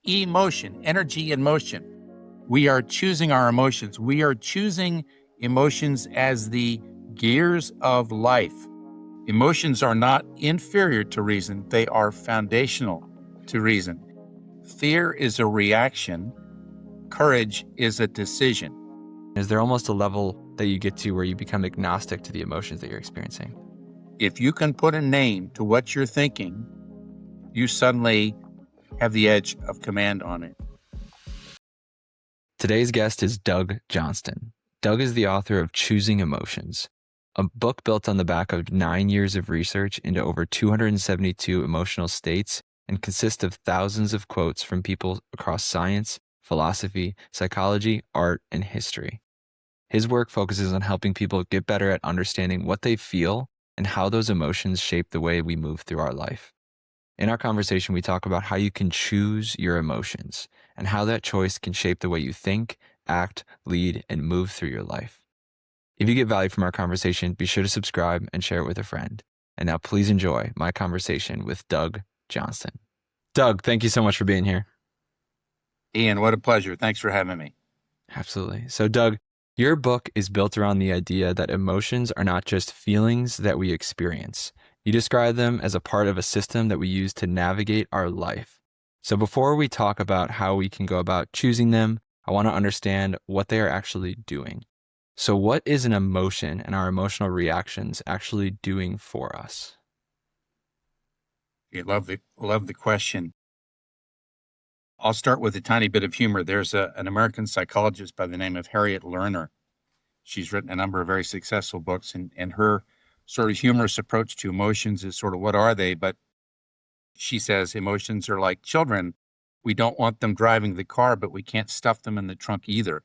emotion, energy and motion. We are choosing our emotions. We are choosing emotions as the gears of life. Emotions are not inferior to reason. They are foundational to reason. Fear is a reaction. Courage is a decision. Is there almost a level that you get to where you become agnostic to the emotions that you're experiencing? If you can put a name to what you're thinking, you suddenly have the edge of command on it. Today's guest is Doug Johnston. Doug is the author of Choosing Emotions, a book built on the back of 9 years of research into over 272 emotional states and consists of thousands of quotes from people across science, philosophy, psychology, art, and history. His work focuses on helping people get better at understanding what they feel and how those emotions shape the way we move through our life. In our conversation, we talk about how you can choose your emotions and how that choice can shape the way you think, act, lead, and move through your life. If you get value from our conversation, be sure to subscribe and share it with a friend. And now please enjoy my conversation with Doug Johnston. Doug, thank you so much for being here. Ian, what a pleasure. Thanks for having me. Absolutely. So Doug, your book is built around the idea that emotions are not just feelings that we experience. You describe them as a part of a system that we use to navigate our life. So before we talk about how we can go about choosing them, I want to understand what they are actually doing. So what is an emotion and our emotional reactions actually doing for us? I love the question. I'll start with a tiny bit of humor. There's an American psychologist by the name of Harriet Lerner. She's written a number of very successful books, and her sort of humorous approach to emotions is sort of, what are they? But she says emotions are like children. We don't want them driving the car, but we can't stuff them in the trunk either.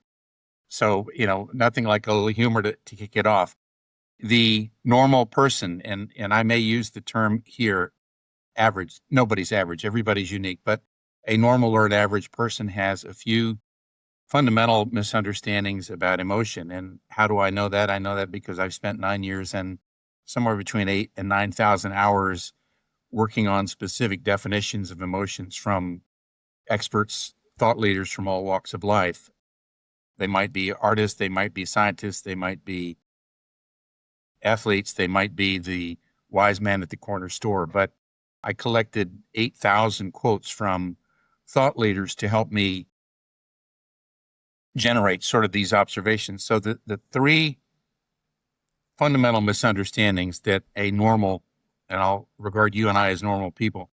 So, nothing like a little humor to kick it off. The normal person, and I may use the term here, average. Nobody's average. Everybody's unique. But a normal or an average person has a few fundamental misunderstandings about emotion. And how do I know that? I know that because I've spent 9 years and somewhere between 8,000 and 9,000 hours working on specific definitions of emotions from experts, thought leaders from all walks of life. They might be artists, they might be scientists, they might be athletes, they might be the wise man at the corner store. But I collected 8,000 quotes from thought leaders to help me generate sort of these observations. So the three fundamental misunderstandings that a normal, and I'll regard you and I as normal people,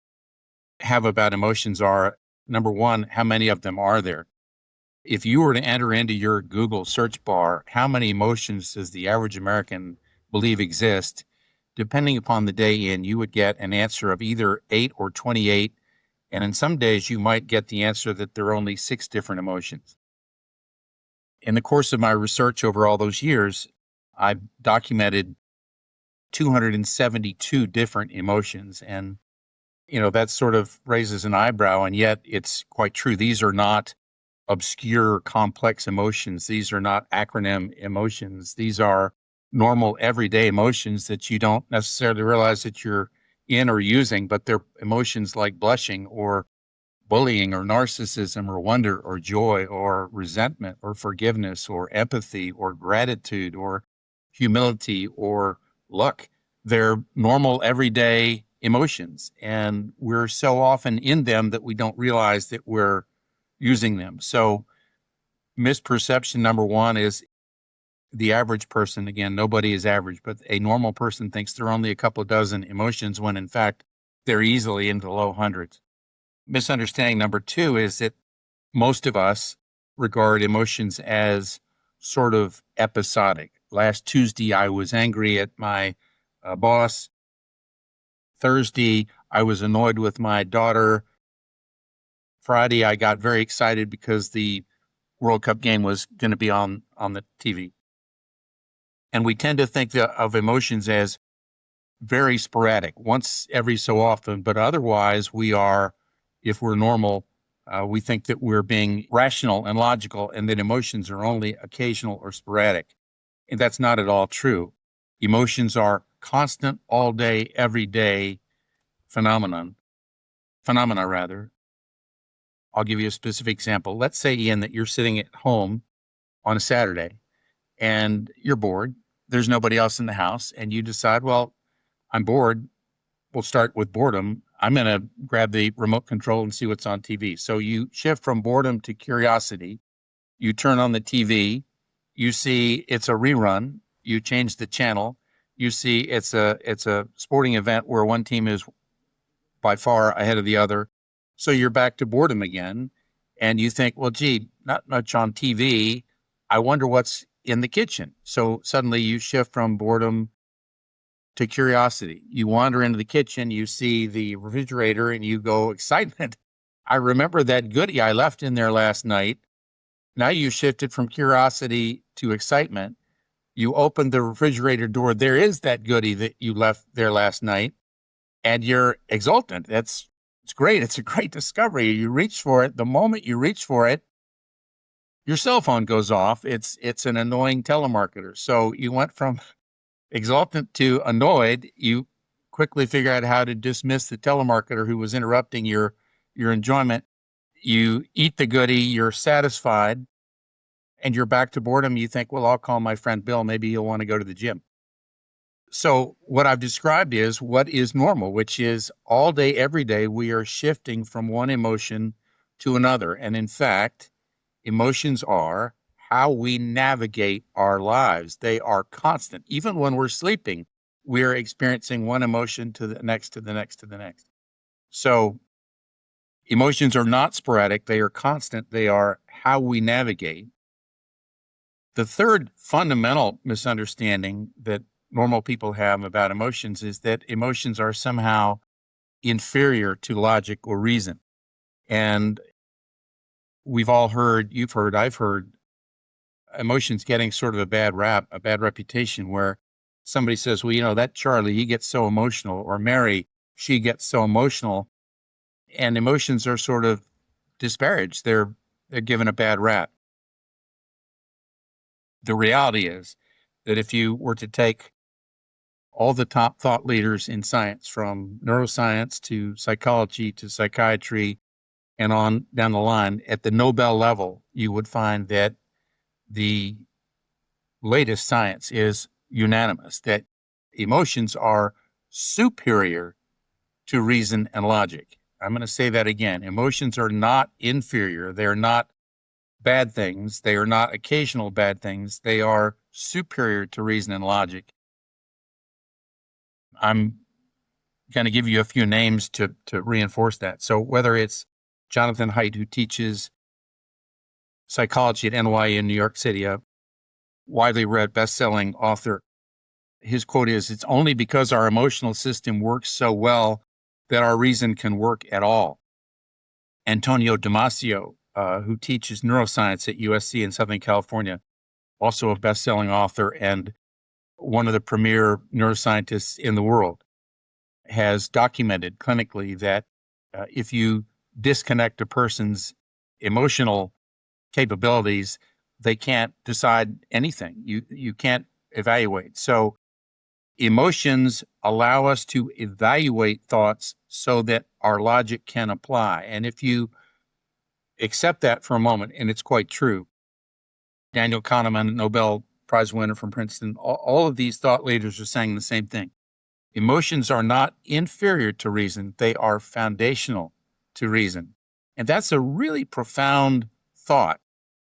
have about emotions are, number one, how many of them are there? If you were to enter into your Google search bar, how many emotions does the average American believe exist? Depending upon the day in, you would get an answer of either 8 or 28. And in some days, you might get the answer that there are only 6 different emotions. In the course of my research over all those years, I documented 272 different emotions. And, that sort of raises an eyebrow. And yet it's quite true. These are not obscure, complex emotions. These are not acronym emotions. These are normal, everyday emotions that you don't necessarily realize that you're in or using, but they're emotions like blushing or bullying or narcissism or wonder or joy or resentment or forgiveness or empathy or gratitude or humility or luck. They're normal, everyday emotions. And we're so often in them that we don't realize that we're using them. So misperception number one is the average person, again, nobody is average, but a normal person thinks there are only a couple of dozen emotions when in fact they're easily into the low hundreds. Misunderstanding number two is that most of us regard emotions as sort of episodic. Last Tuesday, I was angry at my boss. Thursday, I was annoyed with my daughter. Friday, I got very excited because the World Cup game was going to be on the TV. And we tend to think of emotions as very sporadic, once every so often, but otherwise we are, if we're normal, we think that we're being rational and logical and that emotions are only occasional or sporadic. And that's not at all true. Emotions are constant, all day, every day phenomena rather. I'll give you a specific example. Let's say, Ian, that you're sitting at home on a Saturday and you're bored. There's nobody else in the house, and you decide, well, I'm bored. We'll start with boredom. I'm going to grab the remote control and see what's on TV. So you shift from boredom to curiosity. You turn on the TV. You see it's a rerun. You change the channel. You see it's a sporting event where one team is by far ahead of the other. So you're back to boredom again. And you think, well, gee, not much on TV. I wonder what's in the kitchen. So suddenly you shift from boredom to curiosity. You wander into the kitchen, you see the refrigerator, and you go, excitement. I remember that goodie I left in there last night. Now you shifted from curiosity to excitement. You open the refrigerator door. There is that goodie that you left there last night, and you're exultant. It's great. It's a great discovery. You reach for it. The moment you reach for it, your cell phone goes off. It's an annoying telemarketer. So you went from exultant to annoyed. You quickly figure out how to dismiss the telemarketer who was interrupting your enjoyment. You eat the goodie, you're satisfied, and you're back to boredom. You think, well, I'll call my friend Bill. Maybe he'll want to go to the gym. So what I've described is what is normal, which is all day, every day, we are shifting from one emotion to another. And in fact, emotions are how we navigate our lives. They are constant. Even when we're sleeping, we're experiencing one emotion to the next, to the next, to the next. So emotions are not sporadic. They are constant. They are how we navigate. The third fundamental misunderstanding that normal people have about emotions is that emotions are somehow inferior to logic or reason. And we've all heard, you've heard, I've heard, emotions getting sort of a bad rap, a bad reputation, where somebody says, well, that Charlie, he gets so emotional, or Mary, she gets so emotional, and emotions are sort of disparaged. They're given a bad rap. The reality is that if you were to take all the top thought leaders in science, from neuroscience to psychology to psychiatry and on down the line, at the Nobel level, you would find that the latest science is unanimous that emotions are superior to reason and logic. I'm going to say that again. Emotions are not inferior. They're not bad things. They are not occasional bad things. They are superior to reason and logic. I'm going to give you a few names to reinforce that. So whether it's Jonathan Haidt, who teaches psychology at NYU in New York City, a widely read best-selling author, his quote is, "It's only because our emotional system works so well that our reason can work at all." Antonio Damasio, who teaches neuroscience at USC in Southern California, also a best-selling author and one of the premier neuroscientists in the world, has documented clinically that if you disconnect a person's emotional capabilities, they can't decide anything. You can't evaluate. So emotions allow us to evaluate thoughts so that our logic can apply. And if you accept that for a moment, and it's quite true, Daniel Kahneman, Nobel Prize winner from Princeton, all of these thought leaders are saying the same thing. Emotions are not inferior to reason. They are foundational to reason. And that's a really profound thought.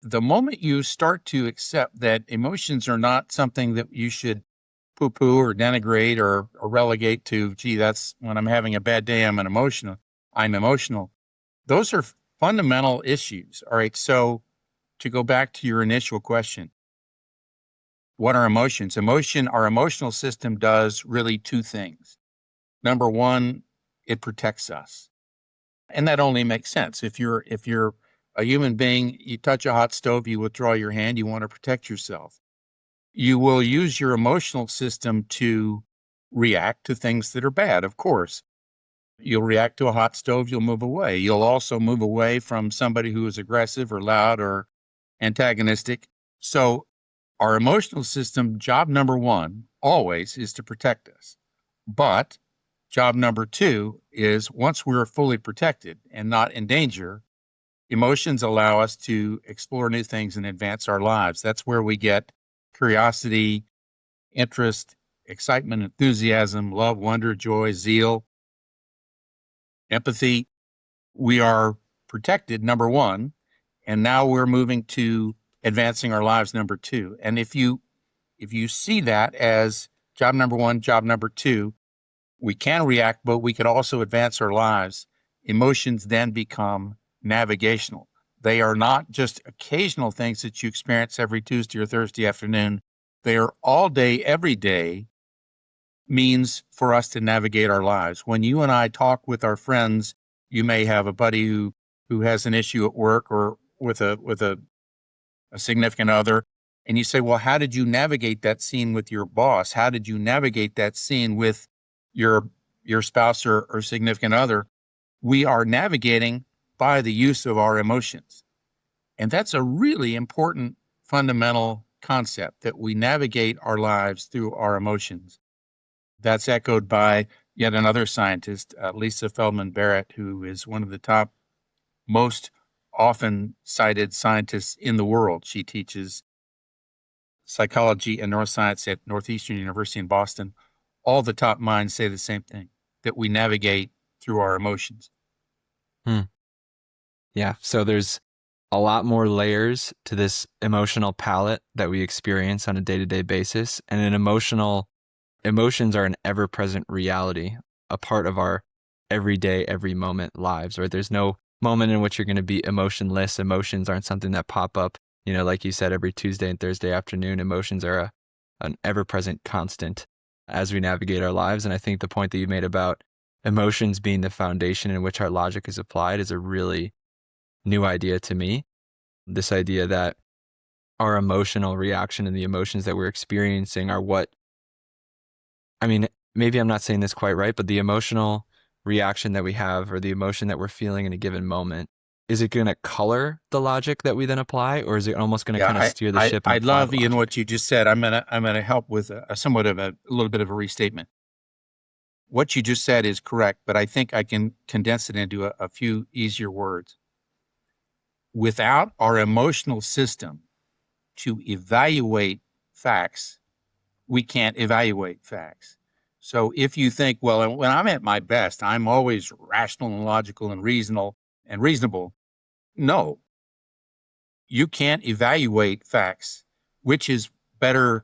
The moment you start to accept that emotions are not something that you should poo-poo or denigrate or relegate to, gee, that's when I'm having a bad day, I'm emotional. Those are fundamental issues. All right. So to go back to your initial question, what are emotions? Our emotional system does really two things. Number one, it protects us. And that only makes sense. If you're a human being, you touch a hot stove, you withdraw your hand, you want to protect yourself. You will use your emotional system to react to things that are bad, of course. You'll react to a hot stove, you'll move away. You'll also move away from somebody who is aggressive or loud or antagonistic. So our emotional system, job number one, always is to protect us. But job number two is, once we're fully protected and not in danger, Emotions allow us to explore new things and advance our lives. That's where we get curiosity, interest, excitement, enthusiasm, love, wonder, joy, zeal, empathy. We are protected, number one, and now we're moving to advancing our lives, number two. And if you see that as job number one, job number two, we can react, but we could also advance our lives. Emotions then become navigational. They are not just occasional things that you experience every Tuesday or Thursday afternoon. They are all day, every day means for us to navigate our lives. When you and I talk with our friends, you may have a buddy who has an issue at work or with a significant other, and you say, well, how did you navigate that scene with your boss? How did you navigate that scene with your spouse or significant other? We are navigating by the use of our emotions. And that's a really important fundamental concept, that we navigate our lives through our emotions. That's echoed by yet another scientist, Lisa Feldman Barrett, who is one of the top most often cited scientists in the world. She teaches psychology and neuroscience at Northeastern University in Boston. All the top minds say the same thing, that we navigate through our emotions. Yeah. So there's a lot more layers to this emotional palette that we experience on a day-to-day basis. And emotions are an ever-present reality, a part of our everyday, every moment lives, right? There's no moment in which you're going to be emotionless. Emotions aren't something that pop up, like you said, every Tuesday and Thursday afternoon. Emotions are an ever-present constant as we navigate our lives. And I think the point that you made about emotions being the foundation in which our logic is applied is a really new idea to me. This idea that our emotional reaction and the emotions that we're experiencing are maybe I'm not saying this quite right, but the emotional reaction that we have or the emotion that we're feeling in a given moment, is it going to color the logic that we then apply, or is it almost going to kind of steer the ship and I apply love the logic? what you just said. I'm gonna help with a somewhat of a little bit of a restatement. What you just said is correct, but I think I can condense it into a few easier words. Without our emotional system to evaluate facts, we can't evaluate facts. So if you think, well, when I'm at my best, I'm always rational and logical and reasonable. No, you can't evaluate facts, which is a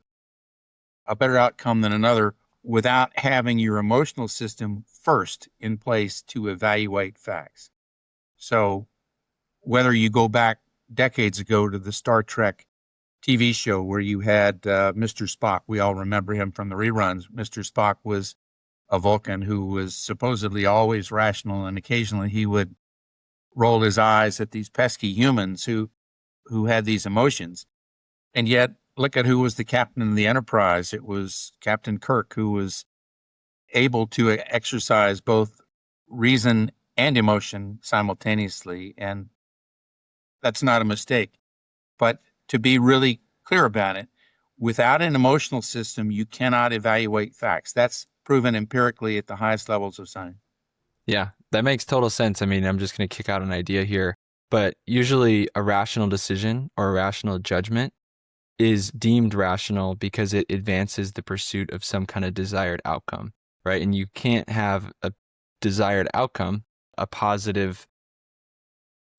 better outcome than another, without having your emotional system first in place to evaluate facts. So whether you go back decades ago to the Star Trek TV show where you had Mr. Spock, we all remember him from the reruns. Mr. Spock was a Vulcan who was supposedly always rational, and occasionally he would roll his eyes at these pesky humans who had these emotions. And yet, look at who was the captain of the Enterprise. It was Captain Kirk, who was able to exercise both reason and emotion simultaneously. And that's not a mistake. But to be really clear about it, without an emotional system, you cannot evaluate facts. That's proven empirically at the highest levels of science. Yeah, that makes total sense. I'm just going to kick out an idea here, but usually a rational decision or a rational judgment is deemed rational because it advances the pursuit of some kind of desired outcome, right? And you can't have a desired outcome, a positive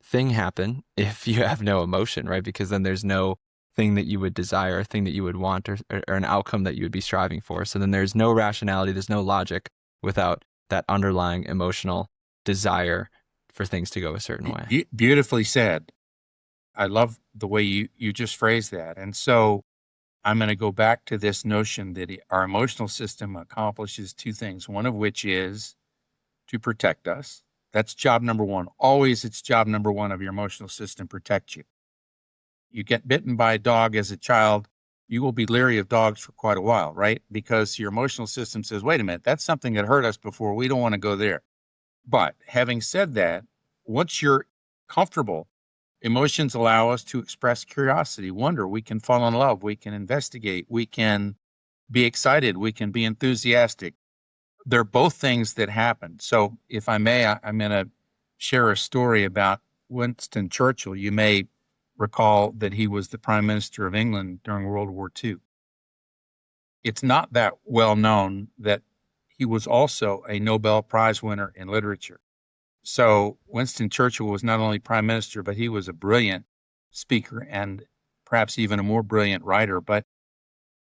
thing happen if you have no emotion, right? Because then there's no thing that you would desire, a thing that you would want, or an outcome that you would be striving for. So then there's no rationality, there's no logic without that underlying emotional desire for things to go a certain way. Beautifully said. I love the way you just phrased that. And so I'm going to go back to this notion that our emotional system accomplishes two things, one of which is to protect us. That's job number one. Always it's job number one of your emotional system, protect you. You get bitten by a dog as a child, you will be leery of dogs for quite a while, right? Because your emotional system says, wait a minute, that's something that hurt us before. We don't want to go there. But having said that, once you're comfortable, emotions allow us to express curiosity, wonder. We can fall in love. We can investigate. We can be excited. We can be enthusiastic. They're both things that happen. So if I may, I'm going to share a story about Winston Churchill. You may recall that he was the Prime Minister of England during World War II. It's not that well known that he was also a Nobel Prize winner in literature. So Winston Churchill was not only prime minister, but he was a brilliant speaker and perhaps even a more brilliant writer. But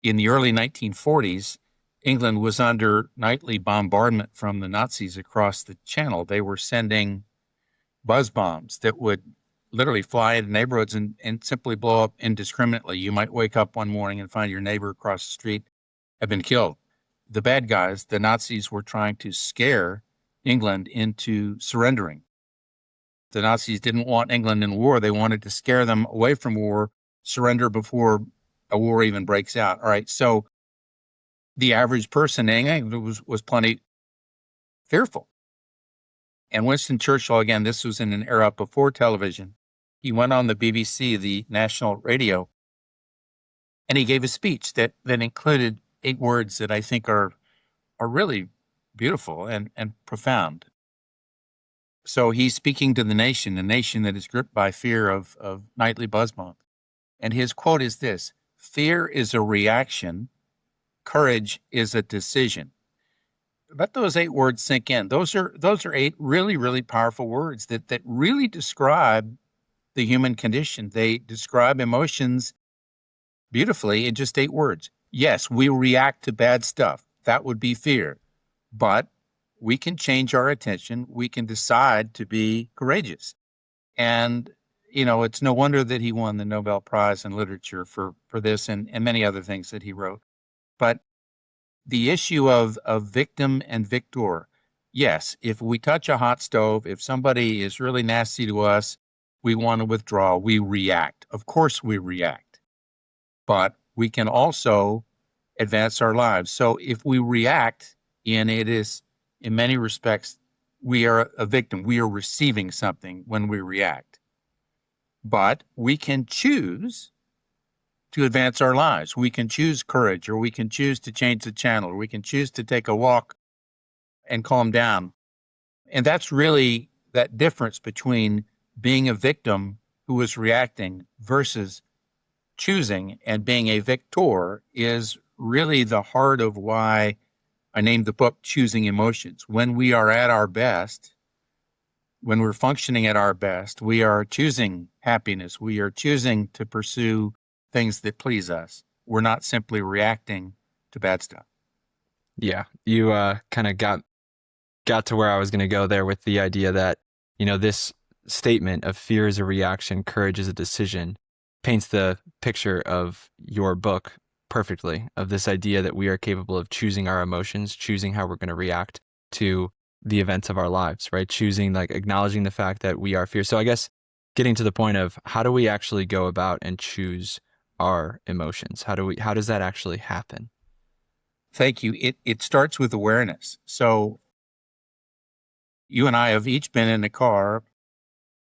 in the early 1940s, England was under nightly bombardment from the Nazis across the channel. They were sending buzz bombs that would literally fly into neighborhoods and simply blow up indiscriminately. You might wake up one morning and find your neighbor across the street had been killed. The bad guys, the Nazis, were trying to scare England into surrendering. The Nazis didn't want England in war. They wanted to scare them away from war, surrender before a war even breaks out. All right. So the average person in England was plenty fearful. And Winston Churchill, again, this was in an era before television. He went on the BBC, the national radio, and he gave a speech that included 8 words that I think are really beautiful and profound. So he's speaking to the nation, a nation that is gripped by fear of nightly buzz bombs. And his quote is this: "Fear is a reaction. Courage is a decision." Let those 8 words sink in. Those are 8 really, really powerful words that really describe the human condition. They describe emotions beautifully in just 8 words. Yes, we react to bad stuff. That would be fear. But we can change our attention. We can decide to be courageous. And, it's no wonder that he won the Nobel Prize in Literature for this and many other things that he wrote. But the issue of victim and victor, yes, if we touch a hot stove, if somebody is really nasty to us, we want to withdraw, we react. Of course we react. But we can also advance our lives. So if we react, and it is, in many respects, we are a victim. We are receiving something when we react. But we can choose to advance our lives. We can choose courage, or we can choose to change the channel, or we can choose to take a walk and calm down. And that's really that difference between being a victim who is reacting versus choosing and being a victor is really the heart of why I named the book Choosing Emotions. When we are at our best, when we're functioning at our best, we are choosing happiness. We are choosing to pursue things that please us. We're not simply reacting to bad stuff. Yeah, you kind of got to where I was going to go there with the idea that, this statement of fear is a reaction, courage is a decision, paints the picture of your book perfectly, of this idea that we are capable of choosing our emotions, choosing how we're going to react to the events of our lives, right? Choosing, like, acknowledging the fact that we are fear. So I guess getting to the point of how do we actually go about and choose our emotions? How does that actually happen? Thank you. It starts with awareness. So you and I have each been in a car,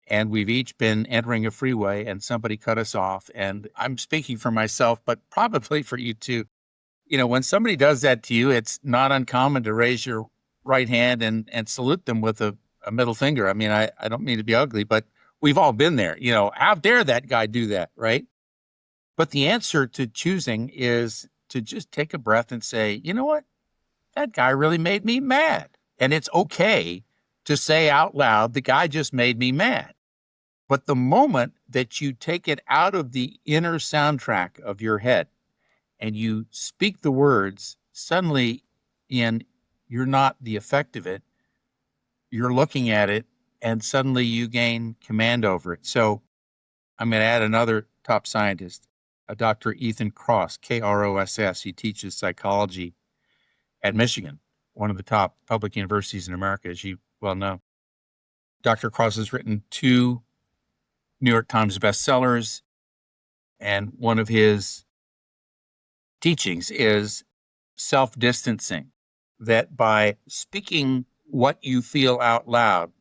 and we've each been entering a freeway, and somebody cut us off. And I'm speaking for myself, but probably for you too. When somebody does that to you, it's not uncommon to raise your right hand and salute them with a middle finger. I mean, I don't mean to be ugly, but we've all been there. How dare that guy do that, right? But the answer to choosing is to just take a breath and say, you know what? That guy really made me mad. And it's okay to say out loud, the guy just made me mad. But the moment that you take it out of the inner soundtrack of your head and you speak the words, suddenly you're not the effect of it. You're looking at it, and suddenly you gain command over it. So I'm going to add another top scientist, Dr. Ethan Kross, Kross. He teaches psychology at Michigan, one of the top public universities in America, as you well know. Dr. Kross has written 2 New York Times bestsellers, and one of his teachings is self-distancing, that by speaking what you feel out loud,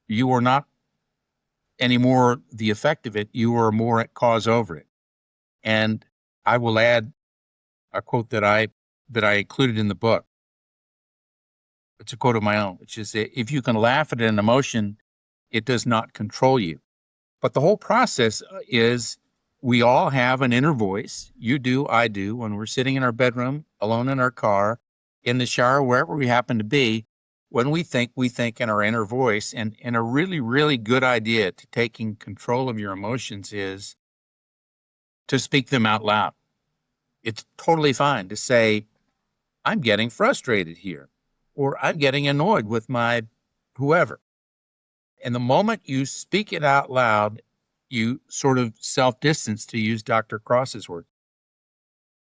you are not anymore the effect of it, you are more at cause over it. And I will add a quote that I included in the book. It's a quote of my own, which is, if you can laugh at an emotion It does not control you. But the whole process is we all have an inner voice. You do, I do, when we're sitting in our bedroom, alone in our car, in the shower, wherever we happen to be. When we think in our inner voice. And a really, really good idea to taking control of your emotions is to speak them out loud. It's totally fine to say, I'm getting frustrated here, or I'm getting annoyed with my whoever. And the moment you speak it out loud, you sort of self-distance, to use Dr. Cross's word.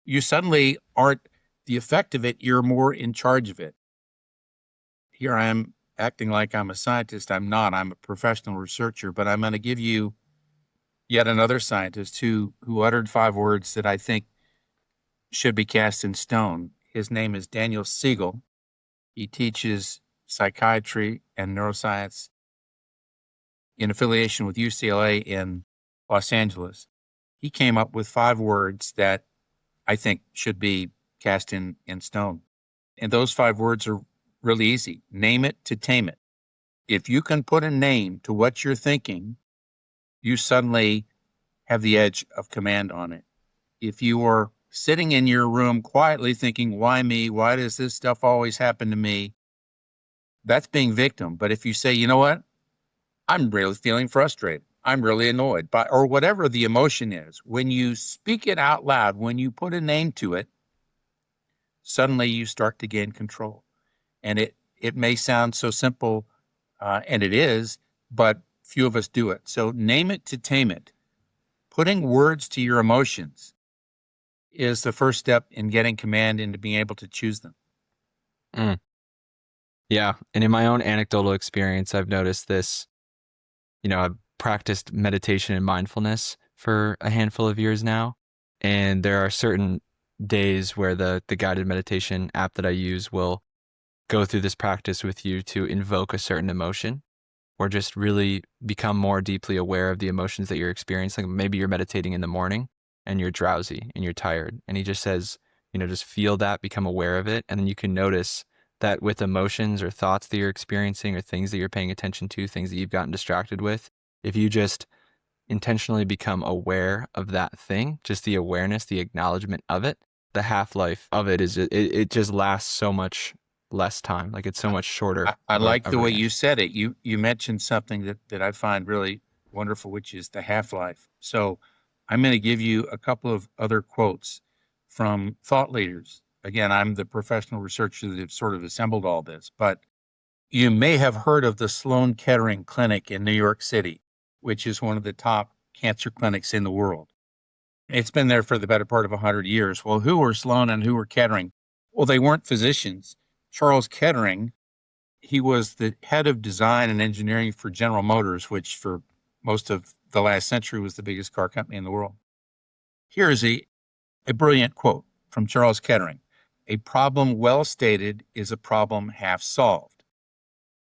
You suddenly aren't the effect of it, you're more in charge of it. Here I am acting like I'm a scientist. I'm not. I'm a professional researcher, but I'm going to give you yet another scientist who uttered 5 words that I think should be cast in stone. His name is Daniel Siegel. He teaches psychiatry and neuroscience in affiliation with UCLA in Los Angeles. He came up with 5 words that I think should be cast in stone. And those 5 words are really easy. Name it to tame it. If you can put a name to what you're thinking, you suddenly have the edge of command on it. If you are sitting in your room quietly thinking, why me? Why does this stuff always happen to me? That's being victim. But if you say, you know what? I'm really feeling frustrated. I'm really annoyed by, or whatever the emotion is. When you speak it out loud, when you put a name to it, suddenly you start to gain control. And it may sound so simple, and it is, but few of us do it. So name it to tame it. Putting words to your emotions is the first step in getting command into being able to choose them. Mm. Yeah. And in my own anecdotal experience, I've noticed this. I've practiced meditation and mindfulness for a handful of years now. And there are certain days where the guided meditation app that I use will go through this practice with you to invoke a certain emotion, or just really become more deeply aware of the emotions that you're experiencing. Maybe you're meditating in the morning and you're drowsy and you're tired. And he just says, just feel that, become aware of it. And then you can notice that with emotions or thoughts that you're experiencing or things that you're paying attention to, things that you've gotten distracted with, if you just intentionally become aware of that thing, just the awareness, the acknowledgement of it, the half-life of it is it just lasts so much less time. Like it's so much shorter I of like a the way range. you said it. You mentioned something that I find really wonderful, which is the half-life. So I'm going to give you a couple of other quotes from thought leaders. Again, I'm the professional researcher that sort of assembled all this, but you may have heard of the Sloan Kettering Clinic in New York City, which is one of the top cancer clinics in the world. It's been there for the better part of 100 years. Well, who were Sloan and who were Kettering? Well, they weren't physicians. Charles Kettering, he was the head of design and engineering for General Motors, which for most of the last century was the biggest car company in the world. Here is a brilliant quote from Charles Kettering. A problem well stated is a problem half solved.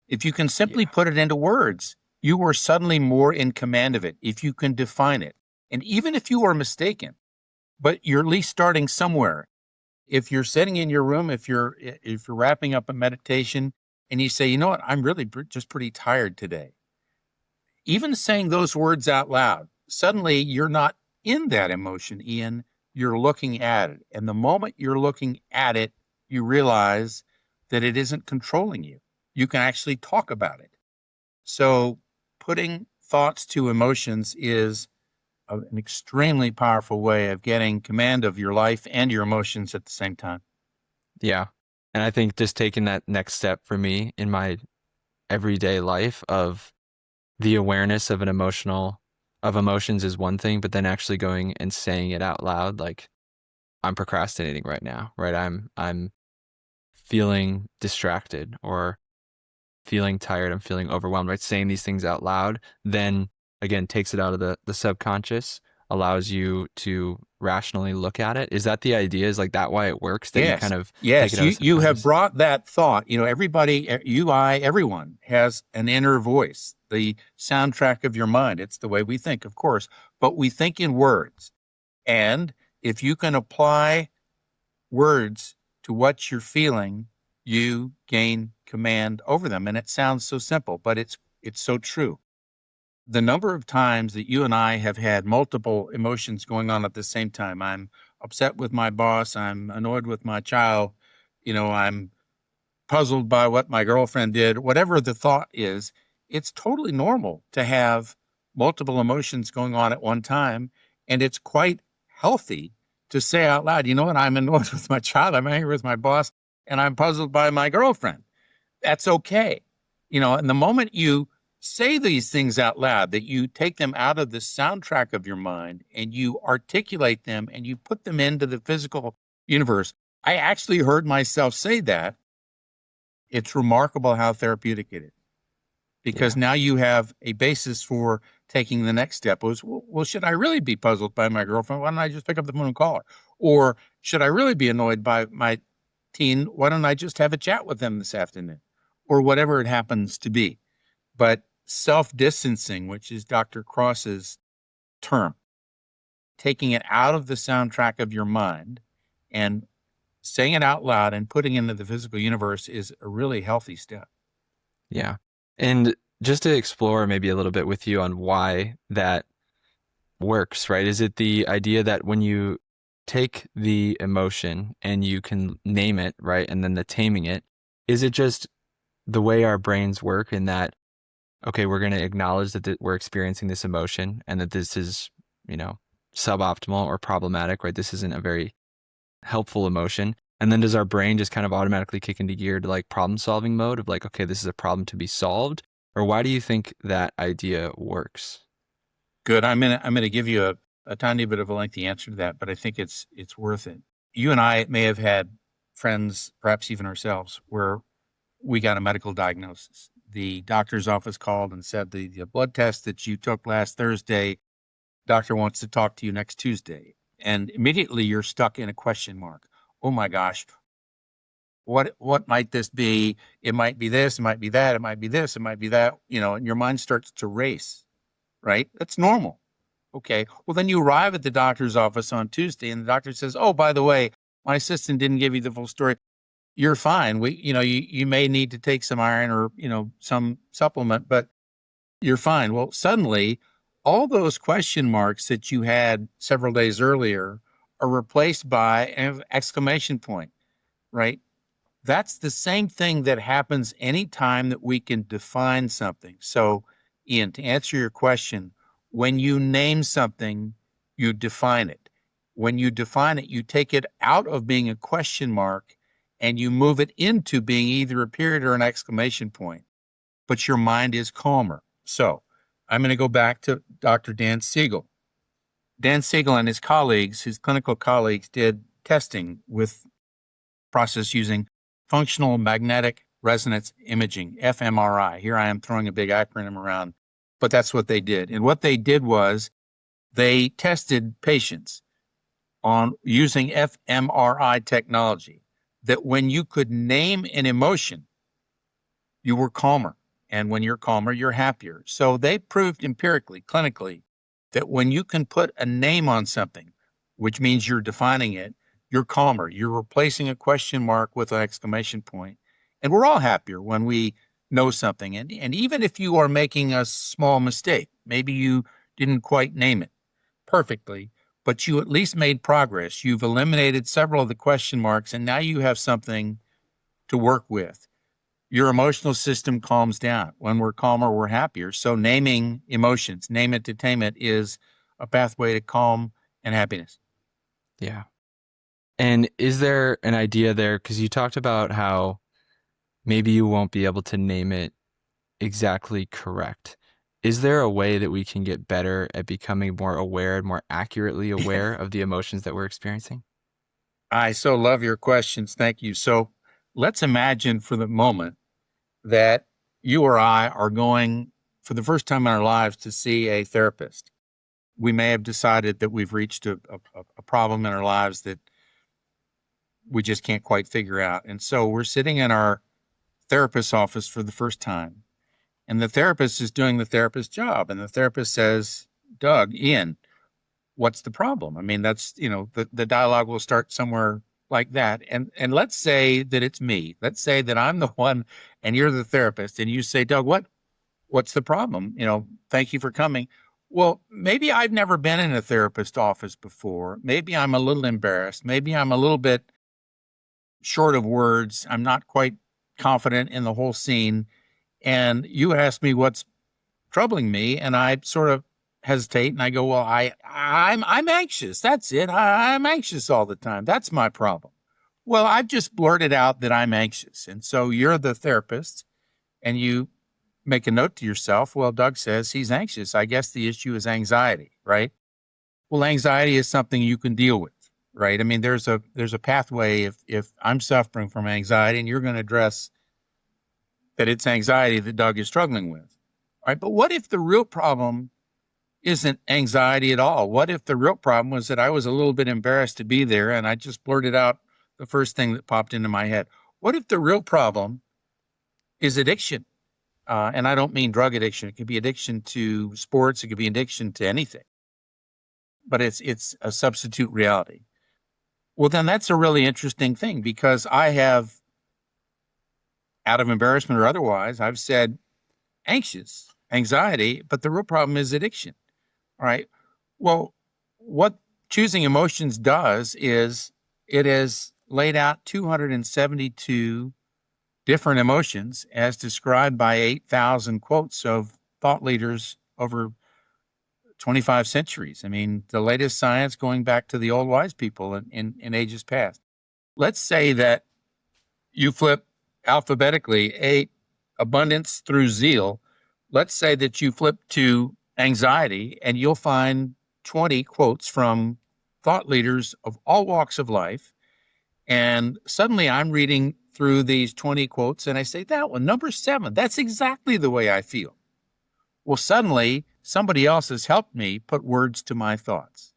If you can simply Yeah. put it into words, you are suddenly more in command of it if you can define it. And even if you are mistaken, but you're at least starting somewhere. If you're sitting in your room, if you're wrapping up a meditation and you say, you know what, I'm really just pretty tired today. Even saying those words out loud, suddenly you're not in that emotion, Ian. You're looking at it. And the moment you're looking at it, you realize that it isn't controlling you. You can actually talk about it. So putting thoughts to emotions is an extremely powerful way of getting command of your life and your emotions at the same time. Yeah. And I think just taking that next step for me in my everyday life of the awareness of emotions is one thing, but then actually going and saying it out loud, like I'm procrastinating right now, right? I'm feeling distracted or feeling tired, I'm feeling overwhelmed, right? Saying these things out loud then again takes it out of the subconscious, allows you to rationally look at it. Is that the idea? Is like that why it works, that you kind Yes. of take Yes. it out of You have subconscious? brought that thought. Everybody, you, I, everyone has an inner voice, the soundtrack of your mind. It's the way we think, of course, but we think in words. And if you can apply words to what you're feeling, you gain command over them. And it sounds so simple, but It's so true. The number of times that you and I have had multiple emotions going on at the same time. I'm upset with my boss. I'm annoyed with my child. I'm puzzled by what my girlfriend did. Whatever the thought is, it's totally normal to have multiple emotions going on at one time. And it's quite healthy to say out loud, you know what, I'm annoyed with my child. I'm angry with my boss, and I'm puzzled by my girlfriend. That's okay. And the moment you say these things out loud, that you take them out of the soundtrack of your mind and you articulate them and you put them into the physical universe. I actually heard myself say that. It's remarkable how therapeutic it is, because Yeah. now you have a basis for taking the next step. Well, should I really be puzzled by my girlfriend? Why don't I just pick up the phone and call her? Or should I really be annoyed by my teen? Why don't I just have a chat with them this afternoon? Or whatever it happens to be. But self-distancing, which is Dr. Cross's term, taking it out of the soundtrack of your mind and saying it out loud and putting it into the physical universe, is a really healthy step. Yeah. And just to explore maybe a little bit with you on why that works, right? Is it the idea that when you take the emotion and you can name it, right? And then the taming it, is it just the way our brains work in that, okay, we're going to acknowledge that we're experiencing this emotion and that this is, suboptimal or problematic, right? This isn't a very helpful emotion. And then does our brain just kind of automatically kick into gear to like problem solving mode of like, okay, this is a problem to be solved? Or why do you think that idea works? Good. I'm gonna give you a tiny bit of a lengthy answer to that, but I think it's worth it. You and I may have had friends, perhaps even ourselves, where we got a medical diagnosis. The doctor's office called and said the blood test that you took last Thursday, doctor wants to talk to you next Tuesday. And immediately you're stuck in a question mark. Oh my gosh, what might this be? It might be this, it might be that, it might be this, it might be that, and your mind starts to race, right? That's normal. Okay. Well, then you arrive at the doctor's office on Tuesday and the doctor says, oh, by the way, my assistant didn't give you the full story. You're fine. You may need to take some iron or, some supplement, but you're fine. Well, suddenly all those question marks that you had several days earlier are replaced by an exclamation point, right? That's the same thing that happens anytime that we can define something. So, Ian, to answer your question, when you name something, you define it. When you define it, you take it out of being a question mark and you move it into being either a period or an exclamation point, but your mind is calmer. So, I'm going to go back to Dr. Dan Siegel. Dan Siegel and his colleagues, his clinical colleagues, did testing with process using functional magnetic resonance imaging, fMRI. Here I am throwing a big acronym around, but that's what they did. And what they did was they tested patients on using fMRI technology, that when you could name an emotion, you were calmer. And when you're calmer, you're happier. So they proved empirically, clinically, that when you can put a name on something, which means you're defining it, you're calmer. You're replacing a question mark with an exclamation point. And we're all happier when we know something. And even if you are making a small mistake, maybe you didn't quite name it perfectly, but you at least made progress. You've eliminated several of the question marks, and now you have something to work with. Your emotional system calms down. When we're calmer, we're happier. So naming emotions, name it to tame it, is a pathway to calm and happiness. Yeah. And is there an idea there? Because you talked about how maybe you won't be able to name it exactly correct. Is there a way that we can get better at becoming more aware and more accurately aware of the emotions that we're experiencing? I so love your questions. Thank you. So let's imagine for the moment that you or I are going for the first time in our lives to see a therapist. We may have decided that we've reached a problem in our lives that we just can't quite figure out. And so we're sitting in our therapist's office for the first time, and the therapist is doing the therapist's job. And the therapist says, Doug, Ian, what's the problem? I mean, that's, the dialogue will start somewhere like that. And let's say that it's me. Let's say that I'm the one and you're the therapist, and you say, Doug, what What's the problem? Thank you for coming. Well, maybe I've never been in a therapist office before. Maybe I'm a little embarrassed. Maybe I'm a little bit short of words. I'm not quite confident in the whole scene. And you ask me what's troubling me, and I sort of hesitate and I go, well, I'm anxious. That's it. I'm anxious all the time. That's my problem. Well, I've just blurted out that I'm anxious. And so you're the therapist and you make a note to yourself, well, Doug says he's anxious. I guess the issue is anxiety, right? Well, anxiety is something you can deal with, right? I mean, there's a pathway. If I'm suffering from anxiety and you're going to address that it's anxiety that Doug is struggling with, right? But what if the real problem isn't anxiety at all? What if the real problem was that I was a little bit embarrassed to be there and I just blurted out the first thing that popped into my head? What if the real problem is addiction? And I don't mean drug addiction. It could be addiction to sports. It could be addiction to anything, but it's a substitute reality. Well, then that's a really interesting thing because I have, out of embarrassment or otherwise, I've said anxious, anxiety, but the real problem is addiction. All right. Well, what choosing emotions does is it has laid out 272 different emotions as described by 8,000 quotes of thought leaders over 25 centuries. I mean, the latest science going back to the old wise people in ages past. Let's say that you flip alphabetically abundance through zeal. Let's say that you flip to anxiety and you'll find 20 quotes from thought leaders of all walks of life. And suddenly I'm reading through these 20 quotes and I say, that one, number 7, that's exactly the way I feel. Well, suddenly somebody else has helped me put words to my thoughts.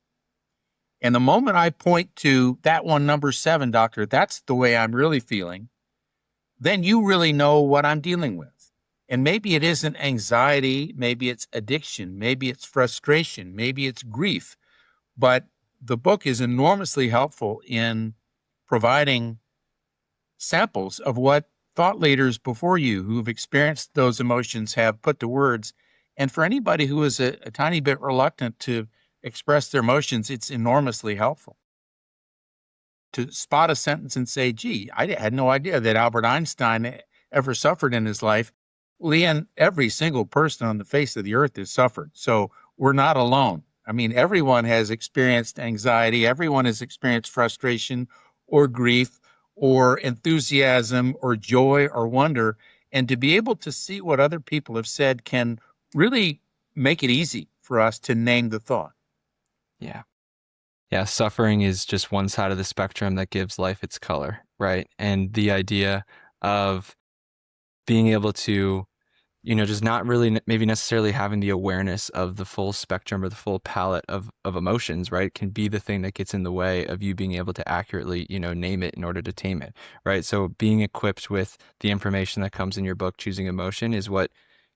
And the moment I point to that one, number 7, doctor, that's the way I'm really feeling, then you really know what I'm dealing with. And maybe it isn't anxiety, maybe it's addiction, maybe it's frustration, maybe it's grief. But the book is enormously helpful in providing samples of what thought leaders before you who've experienced those emotions have put to words. And for anybody who is a tiny bit reluctant to express their emotions, it's enormously helpful to spot a sentence and say, gee, I had no idea that Albert Einstein ever suffered in his life. Leanne, every single person on the face of the earth has suffered. So we're not alone. I mean, everyone has experienced anxiety. Everyone has experienced frustration or grief or enthusiasm or joy or wonder. And to be able to see what other people have said can really make it easy for us to name the thought. Yeah. Yeah, suffering is just one side of the spectrum that gives life its color, right? And the idea of being able to, just not really maybe necessarily having the awareness of the full spectrum or the full palette of emotions, right, can be the thing that gets in the way of you being able to accurately, name it in order to tame it, right? So being equipped with the information that comes in your book, Choosing Emotion, is what,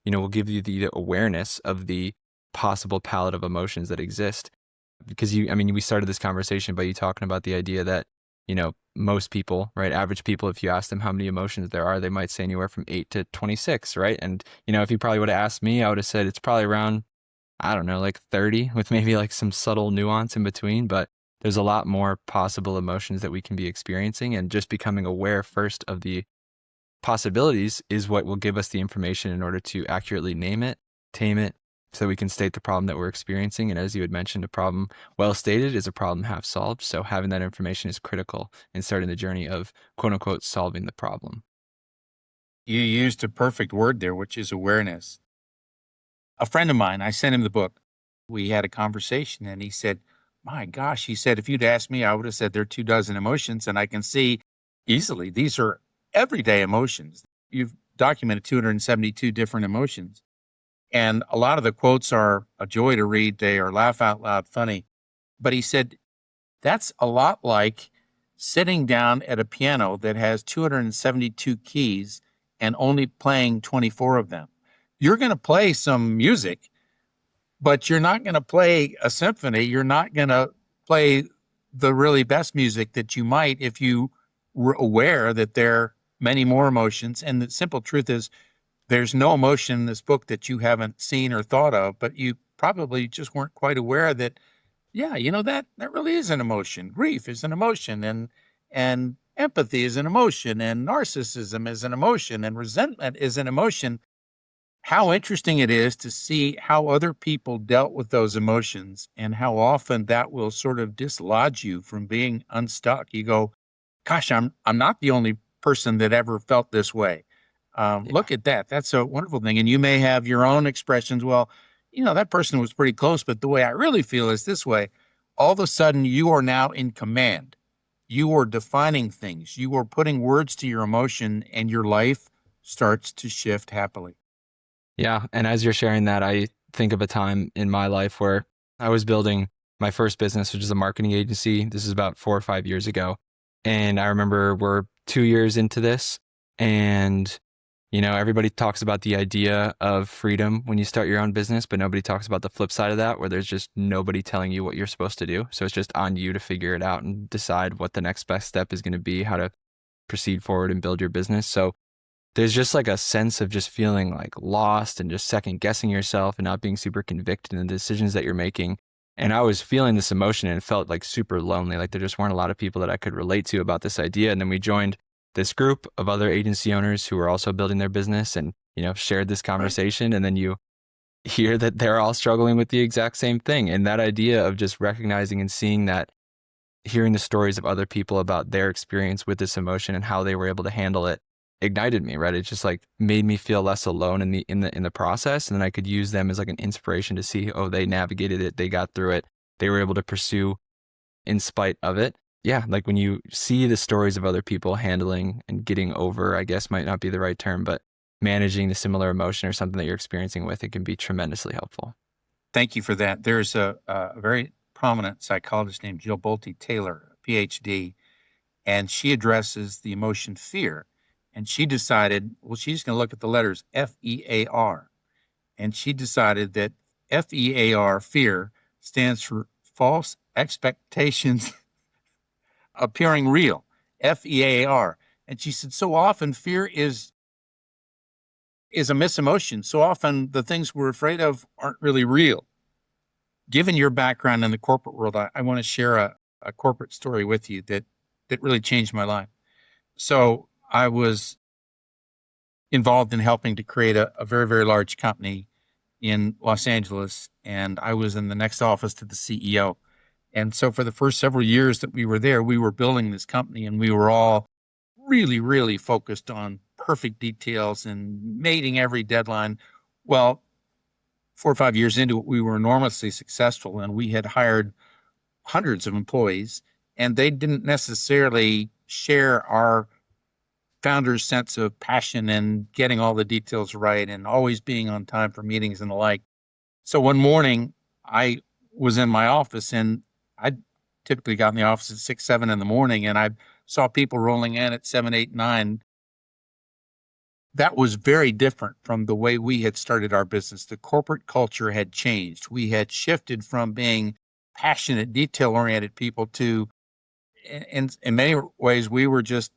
will give you the awareness of the possible palette of emotions that exist. Because we started this conversation by you talking about the idea that, most people, right, average people, if you ask them how many emotions there are, they might say anywhere from 8 to 26, right? And, if you probably would have asked me, I would have said it's probably around, I don't know, like 30 with maybe like some subtle nuance in between, but there's a lot more possible emotions that we can be experiencing, and just becoming aware first of the possibilities is what will give us the information in order to accurately name it, tame it, so we can state the problem that we're experiencing. And as you had mentioned, a problem well stated is a problem half solved. So having that information is critical in starting the journey of, quote unquote, solving the problem. You used a perfect word there, which is awareness. A friend of mine, I sent him the book. We had a conversation and he said, my gosh, he said, if you'd asked me, I would have said there are 24 emotions. And I can see easily these are everyday emotions. You've documented 272 different emotions. And a lot of the quotes are a joy to read. They are laugh out loud funny. But he said, that's a lot like sitting down at a piano that has 272 keys and only playing 24 of them. You're going to play some music, but you're not going to play a symphony. You're not going to play the really best music that you might if you were aware that there are many more emotions. And the simple truth is, There's no emotion in this book that you haven't seen or thought of, but you probably just weren't quite aware that, yeah, that really is an emotion. Grief is an emotion, and empathy is an emotion, and narcissism is an emotion, and resentment is an emotion. How interesting it is to see how other people dealt with those emotions and how often that will sort of dislodge you from being unstuck. You go, gosh, I'm not the only person that ever felt this way. Yeah. Look at that. That's a wonderful thing. And you may have your own expressions. Well, that person was pretty close, but the way I really feel is this way. All of a sudden, you are now in command. You are defining things. You are putting words to your emotion, and your life starts to shift happily. Yeah. And as you're sharing that, I think of a time in my life where I was building my first business, which is a marketing agency. This is about 4 or 5 years ago. And I remember we're 2 years into this. And, everybody talks about the idea of freedom when you start your own business, but nobody talks about the flip side of that, where there's just nobody telling you what you're supposed to do. So it's just on you to figure it out and decide what the next best step is going to be, how to proceed forward and build your business. So there's just like a sense of just feeling like lost and just second guessing yourself and not being super convicted in the decisions that you're making. And I was feeling this emotion and felt like super lonely. Like there just weren't a lot of people that I could relate to about this idea. And then we joined this group of other agency owners who were also building their business and, shared this Right. conversation. And then you hear that they're all struggling with the exact same thing. And that idea of just recognizing and seeing that, hearing the stories of other people about their experience with this emotion and how they were able to handle it ignited me, right? It just like made me feel less alone in the process. And then I could use them as like an inspiration to see, oh, they navigated it, they got through it, they were able to pursue in spite of it. Yeah, like when you see the stories of other people handling and getting over, I guess might not be the right term, but managing the similar emotion or something that you're experiencing with, it can be tremendously helpful. Thank you for that. There's a very prominent psychologist named Jill Bolte Taylor, PhD, and she addresses the emotion fear. And she decided, well, she's going to look at the letters FEAR. And she decided that FEAR, fear, stands for false expectations appearing real. FEAR. And she said, so often fear is a misemotion. So often the things we're afraid of aren't really real. Given your background in the corporate world, I want to share a corporate story with you that really changed my life. So I was involved in helping to create a very, very large company in Los Angeles, and I was in the next office to the CEO. And so for the first several years that we were there, we were building this company, and we were all really, really focused on perfect details and meeting every deadline. Well, 4 or 5 years into it, we were enormously successful, and we had hired hundreds of employees, and they didn't necessarily share our founder's sense of passion and getting all the details right and always being on time for meetings and the like. So one morning, I was in my office, and I typically got in the office at 6, 7 in the morning, and I saw people rolling in at 7, 8, 9. That was very different from the way we had started our business. The corporate culture had changed. We had shifted from being passionate, detail oriented people to, in many ways, we were just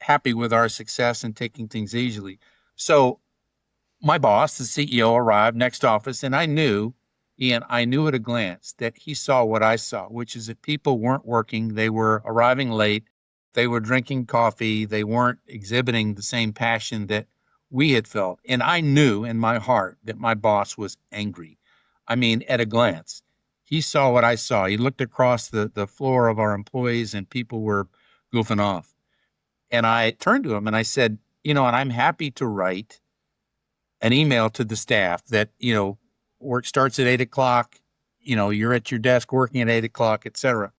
happy with our success and taking things easily. So my boss, the CEO, arrived next office, and I knew at a glance that he saw what I saw, which is that people weren't working. They were arriving late. They were drinking coffee. They weren't exhibiting the same passion that we had felt. And I knew in my heart that my boss was angry. I mean, at a glance, he saw what I saw. He looked across the floor of our employees, and people were goofing off. And I turned to him and I said, and I'm happy to write an email to the staff that, work starts at 8 o'clock, you're at your desk working at 8 o'clock, et cetera.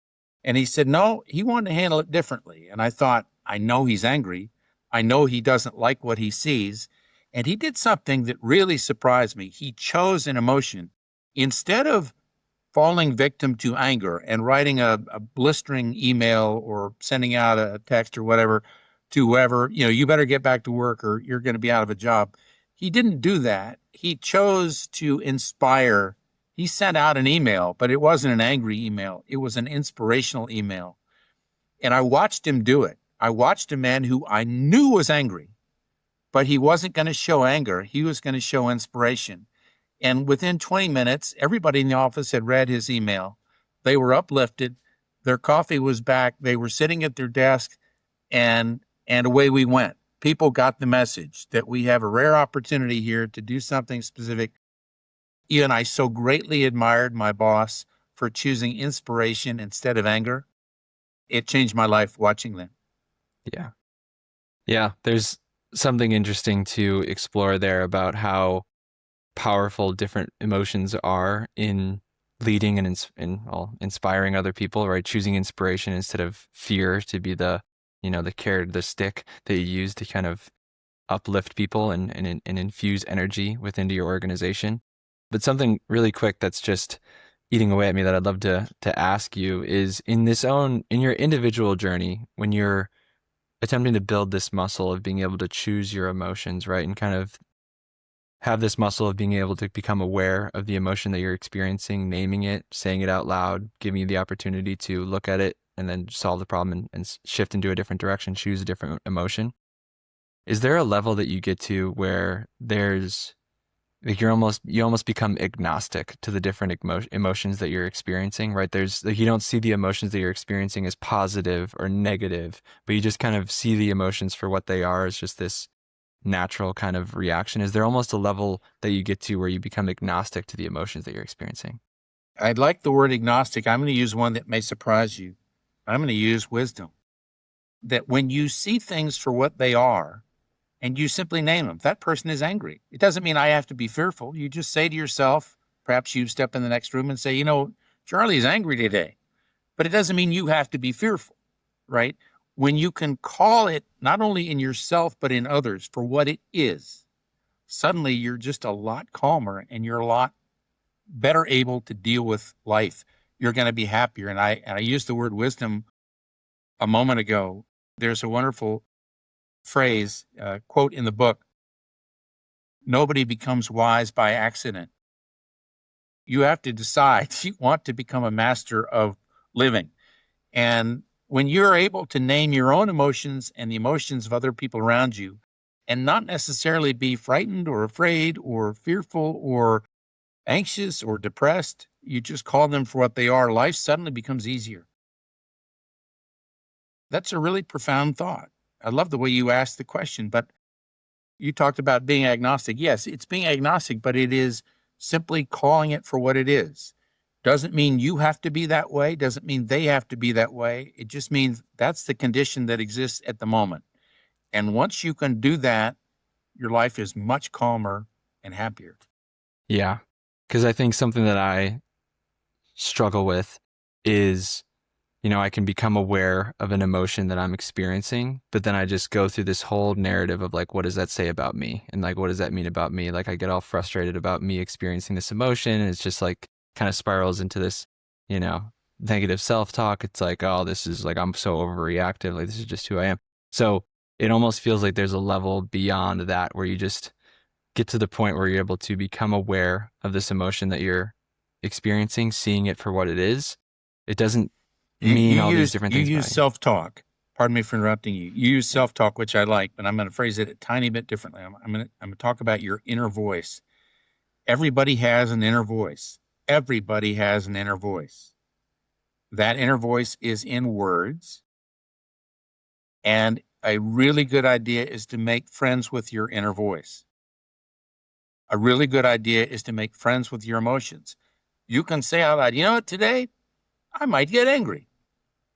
And he said, no, he wanted to handle it differently. And I thought, I know he's angry. I know he doesn't like what he sees. And he did something that really surprised me. He chose an emotion. Instead of falling victim to anger and writing a blistering email or sending out a text or whatever to whoever, you better get back to work or you're going to be out of a job. He didn't do that. He chose to inspire. He sent out an email, but it wasn't an angry email. It was an inspirational email. And I watched him do it. I watched a man who I knew was angry but he wasn't going to show anger. He was going to show inspiration. And within 20 minutes, everybody in the office had read his email. They were uplifted. Their coffee was back. They were sitting at their desk, and away we went. People got the message that we have a rare opportunity here to do something specific. And I so greatly admired my boss for choosing inspiration instead of anger. It changed my life watching them. Yeah. Yeah. There's something interesting to explore there about how powerful different emotions are in leading and inspiring other people, right? Choosing inspiration instead of fear to be the, the carrot, the stick that you use to kind of uplift people and infuse energy within your organization. But something really quick that's just eating away at me that I'd love to ask you is in your individual journey, when you're attempting to build this muscle of being able to choose your emotions, right? And kind of have this muscle of being able to become aware of the emotion that you're experiencing, naming it, saying it out loud, giving you the opportunity to look at it and then solve the problem and shift into a different direction, choose a different emotion. Is there a level that you get to where there's like you almost become agnostic to the different emotions that you're experiencing, right? There's like you don't see the emotions that you're experiencing as positive or negative, but you just kind of see the emotions for what they are as just this natural kind of reaction. Is there almost a level that you get to where you become agnostic to the emotions that you're experiencing? I'd like the word agnostic. I'm going to use one that may surprise you. I'm going to use wisdom. That when you see things for what they are, and you simply name them. That person is angry. It doesn't mean I have to be fearful. You just say to yourself, perhaps you step in the next room and say, Charlie is angry today. But it doesn't mean you have to be fearful, right? When you can call it not only in yourself, but in others for what it is, suddenly you're just a lot calmer and you're a lot better able to deal with life. You're going to be happier. And I used the word wisdom a moment ago. There's a wonderful phrase, quote in the book: nobody becomes wise by accident. You have to decide you want to become a master of living. And when you're able to name your own emotions and the emotions of other people around you, and not necessarily be frightened or afraid or fearful or anxious or depressed, you just call them for what they are, life suddenly becomes easier. That's a really profound thought. I love the way you asked the question, but you talked about being agnostic. Yes, it's being agnostic, but it is simply calling it for what it is. Doesn't mean you have to be that way. Doesn't mean they have to be that way. It just means that's the condition that exists at the moment. And once you can do that, your life is much calmer and happier. Yeah. Because I think something that I struggle with is, I can become aware of an emotion that I'm experiencing, but then I just go through this whole narrative of like, what does that say about me? And like, what does that mean about me? Like, I get all frustrated about me experiencing this emotion. And it's just like kind of spirals into this, negative self-talk. It's like, oh, this is like, I'm so overreactive. Like, this is just who I am. So it almost feels like there's a level beyond that where you just get to the point where you're able to become aware of this emotion that you're experiencing, seeing it for what it is. It doesn't mean all these different things. You use self-talk. Pardon me for interrupting you. You use self-talk, which I like, but I'm going to phrase it a tiny bit differently. I'm going to talk about your inner voice. Everybody has an inner voice. Everybody has an inner voice. That inner voice is in words. And a really good idea is to make friends with your inner voice. A really good idea is to make friends with your emotions. You can say out loud, what, today I might get angry.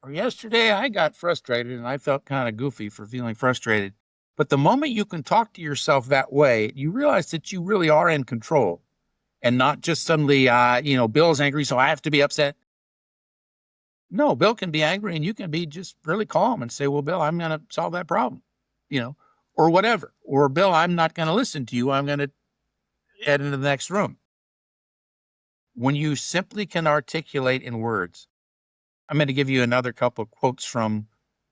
Or yesterday I got frustrated and I felt kind of goofy for feeling frustrated. But the moment you can talk to yourself that way, you realize that you really are in control and not just suddenly, Bill's angry, so I have to be upset. No, Bill can be angry and you can be just really calm and say, well, Bill, I'm going to solve that problem, or whatever. Or Bill, I'm not going to listen to you. I'm going to head into the next room. When you simply can articulate in words, I'm going to give you another couple of quotes from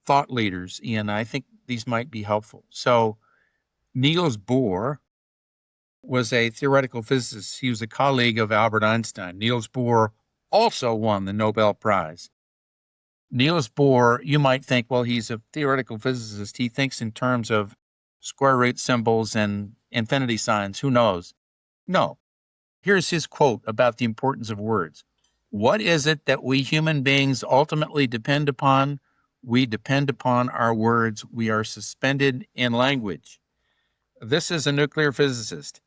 thought leaders, and I think these might be helpful. So Niels Bohr was a theoretical physicist. He was a colleague of Albert Einstein. Niels Bohr also won the Nobel Prize. Niels Bohr, you might think, well, he's a theoretical physicist. He thinks in terms of square root symbols and infinity signs. Who knows? No. Here's his quote about the importance of words. What is it that we human beings ultimately depend upon? We depend upon our words. We are suspended in language. This is a nuclear physicist.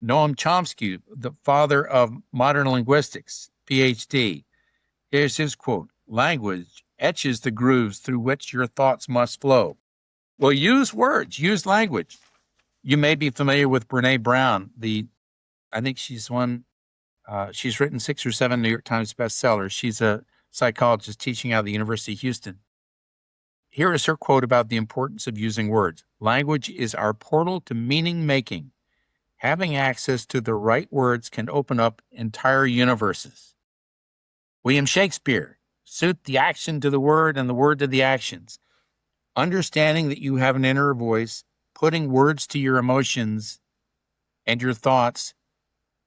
Noam Chomsky, the father of modern linguistics, PhD. Here's his quote. Language etches the grooves through which your thoughts must flow. Well, use words, use language. You may be familiar with Brene Brown. I think she's she's written 6 or 7 New York Times bestsellers. She's a psychologist teaching out of the University of Houston. Here is her quote about the importance of using words. Language is our portal to meaning making. Having access to the right words can open up entire universes. William Shakespeare, suit the action to the word and the word to the actions. Understanding that you have an inner voice, putting words to your emotions and your thoughts